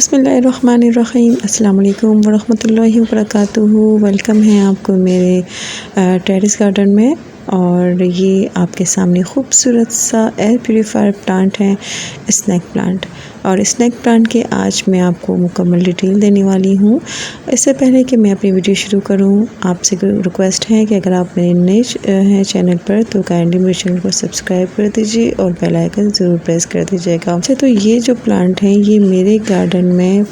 बिस्मिल्लाहिर्रहमानिर्रहीम अस्सलाम वालेकुम वरहमतुल्लाहि वबरकातुहू। वेलकम है आपको मेरे टेरेस गार्डन में। और ये आपके सामने खूबसूरत सा एयर प्यूरीफायर प्लांट है, स्नेक प्लांट। और स्नेक प्लांट के आज मैं आपको मुकम्मल डिटेल देने वाली हूँ। इससे पहले कि मैं अपनी वीडियो शुरू करूँ, आपसे रिक्वेस्ट है कि अगर आप मेरे नए हैं चैनल पर तो काइंडली मेरे चैनल को सब्सक्राइब कर दीजिए और बेल आइकन ज़रूर प्रेस कर दीजिएगा। अच्छा, तो ये जो प्लांट है ये मेरे गार्डन में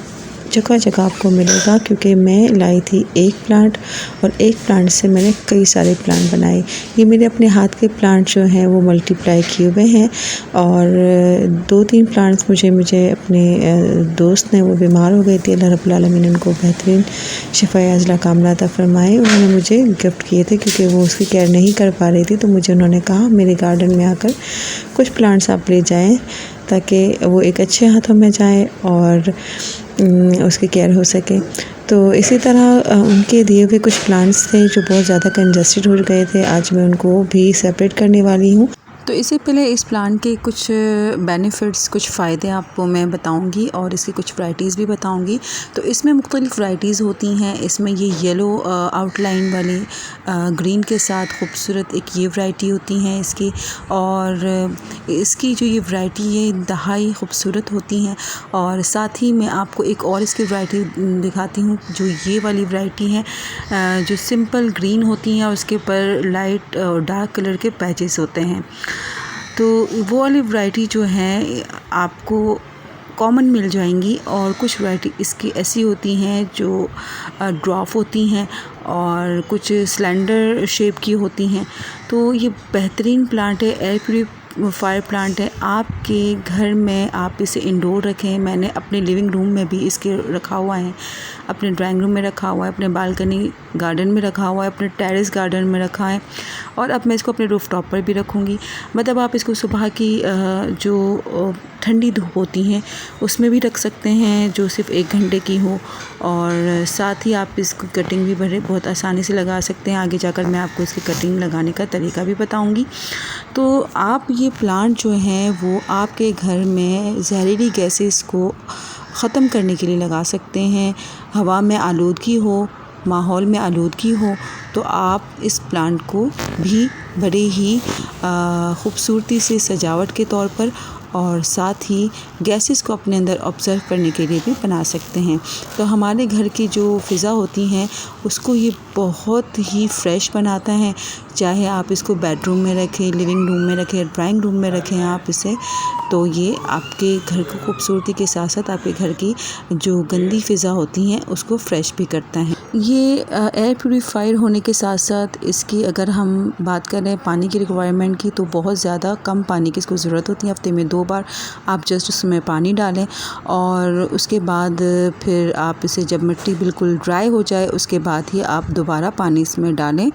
जगह जगह आपको मिलेगा, क्योंकि मैं लाई थी एक प्लांट और एक प्लांट से मैंने कई सारे प्लांट बनाए। ये मेरे अपने हाथ के प्लांट जो हैं वो मल्टीप्लाई किए हुए हैं। और 2-3 प्लांट्स मुझे अपने दोस्त ने, वो बीमार हो गई थी, अल्लाह रब्बुल आलमीन उनको बेहतरीन शिफाए आजिला कामना अता फरमाए, उन्होंने मुझे गिफ्ट किए थे क्योंकि वो उसकी केयर नहीं कर पा रही थी। तो मुझे उन्होंने कहा मेरे गार्डन में आकर कुछ प्लांट्स आप ले जाएँ ताकि वो एक अच्छे हाथों में जाए और उसकी केयर हो सके। तो इसी तरह उनके दिए हुए कुछ प्लांट्स थे जो बहुत ज़्यादा कंजस्टेड हो गए थे, आज मैं उनको भी सेपरेट करने वाली हूँ। तो इससे पहले इस प्लांट के कुछ बेनिफिट्स, कुछ फ़ायदे आपको मैं बताऊंगी और इसकी कुछ वैराइटीज़ भी बताऊंगी। तो इसमें मुख्तलिफ़ वैराइटीज़ होती हैं। इसमें ये येलो आउटलाइन वाली ग्रीन के साथ खूबसूरत एक ये वैरायटी होती हैं इसकी। और इसकी जो ये वैरायटी है इंतहाई खूबसूरत होती हैं। और साथ ही मैं आपको एक और इसकी वैरायटी दिखाती हूँ, जो ये वाली वैरायटी है जो सिंपल ग्रीन होती हैं और उसके ऊपर लाइट और डार्क कलर के पैचेस होते हैं। तो वो वाली वैरायटी जो है आपको कॉमन मिल जाएंगी। और कुछ वैरायटी इसकी ऐसी होती हैं जो ड्वार्फ होती हैं और कुछ स्लेंडर शेप की होती हैं। तो ये बेहतरीन प्लांट है, एयर प्यूरीफायर प्लांट है। आपके घर में आप इसे इंडोर रखें। मैंने अपने लिविंग रूम में भी इसके रखा हुआ है, अपने ड्राइंग रूम में रखा हुआ है, अपने बालकनी गार्डन में रखा हुआ है, अपने टेरेस गार्डन में रखा है, और अब मैं इसको अपने रूफ टॉप पर भी रखूँगी। मतलब आप इसको सुबह की जो ठंडी धूप होती हैं उसमें भी रख सकते हैं, जो सिर्फ 1 घंटे की हो। और साथ ही आप इसको कटिंग भी बहुत आसानी से लगा सकते हैं। आगे जाकर मैं आपको इसकी कटिंग लगाने का तरीका भी बताऊंगी। तो आप ये प्लांट जो हैं वो आपके घर में जहरीली गैसेस को ख़त्म करने के लिए लगा सकते हैं। हवा में आलूदगी हो, माहौल में आलूदगी हो, तो आप इस प्लांट को भी बड़े ही खूबसूरती से सजावट के तौर पर और साथ ही गैसेस को अपने अंदर ऑब्ज़र्व करने के लिए भी बना सकते हैं। तो हमारे घर की जो फ़िज़ा होती हैं उसको ये बहुत ही फ्रेश बनाता है। चाहे आप इसको बेडरूम में रखें, लिविंग रूम में रखें, ड्राइंग रूम में रखें आप इसे, तो ये आपके घर की खूबसूरती के साथ साथ आपके घर की जो गंदी फ़िज़ा होती हैं उसको फ्रेश भी करता है। ये एयर प्यूरीफायर होने के साथ साथ इसकी अगर हम बात करें पानी की रिक्वायरमेंट की, तो बहुत ज़्यादा कम पानी की इसको ज़रूरत होती है। हफ्ते में 2 बार आप जस्ट उसमें पानी डालें और उसके बाद फिर आप इसे, जब मिट्टी बिल्कुल ड्राई हो जाए उसके बाद ही आप दोबारा पानी इसमें डालें।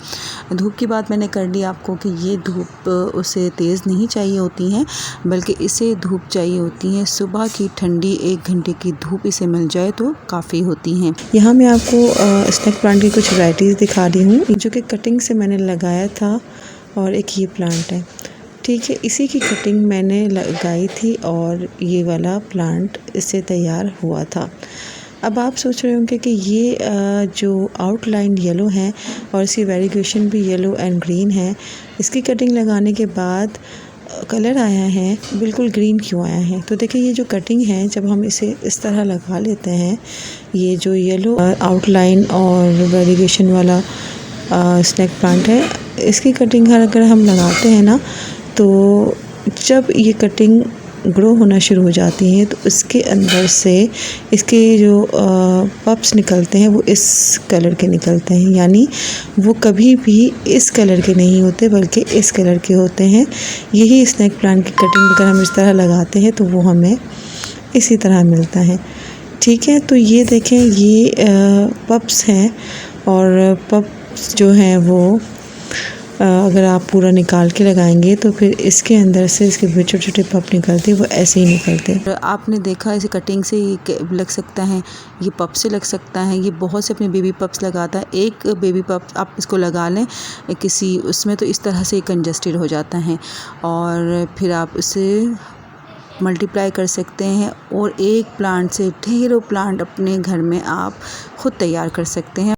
धूप की बात मैंने कर ली आपको कि ये धूप उसे तेज़ नहीं चाहिए होती हैं, बल्कि इसे धूप चाहिए होती हैं सुबह की ठंडी 1 घंटे की धूप इसे मिल जाए तो काफ़ी होती हैं। यहाँ मैं आपको स्नेक प्लांट की कुछ वैराइटीज़ दिखा रही हूँ जो कि कटिंग से मैंने लगाया था। और एक ये प्लांट है, ठीक है, इसी की कटिंग मैंने लगाई थी और ये वाला प्लांट इससे तैयार हुआ था। अब आप सोच रहे होंगे कि ये जो आउटलाइन येलो है और इसकी वेरिएशन भी येलो एंड ग्रीन है, इसकी कटिंग लगाने के बाद कलर आया है बिल्कुल ग्रीन क्यों आया है? तो देखिए, ये जो कटिंग है जब हम इसे इस तरह लगा लेते हैं, ये जो येलो आउटलाइन और वेरिएशन वाला स्नेक प्लांट है, इसकी कटिंग अगर हम लगाते हैं ना, तो जब ये कटिंग ग्रो होना शुरू हो जाती हैं तो उसके अंदर से इसके जो पप्स निकलते हैं वो इस कलर के निकलते हैं। यानी वो कभी भी इस कलर के नहीं होते बल्कि इस कलर के होते हैं। यही स्नेक प्लांट की कटिंग अगर हम इस तरह लगाते हैं तो वो हमें इसी तरह मिलता है, ठीक है। तो ये देखें, ये पप्स हैं और पप्स जो हैं वो अगर आप पूरा निकाल के लगाएंगे तो फिर इसके अंदर से इसके छोटे छोटे पप निकलते, वो ऐसे ही निकलते। आपने देखा इसे कटिंग से ये लग सकता है, ये पप से लग सकता है, ये बहुत से अपने बेबी पप्स लगाता है। एक बेबी पप आप इसको लगा लें किसी उसमें, तो इस तरह से कंजस्टेड हो जाता है और फिर आप उसे मल्टीप्लाई कर सकते हैं और एक प्लांट से ढेरों प्लांट अपने घर में आप खुद तैयार कर सकते हैं।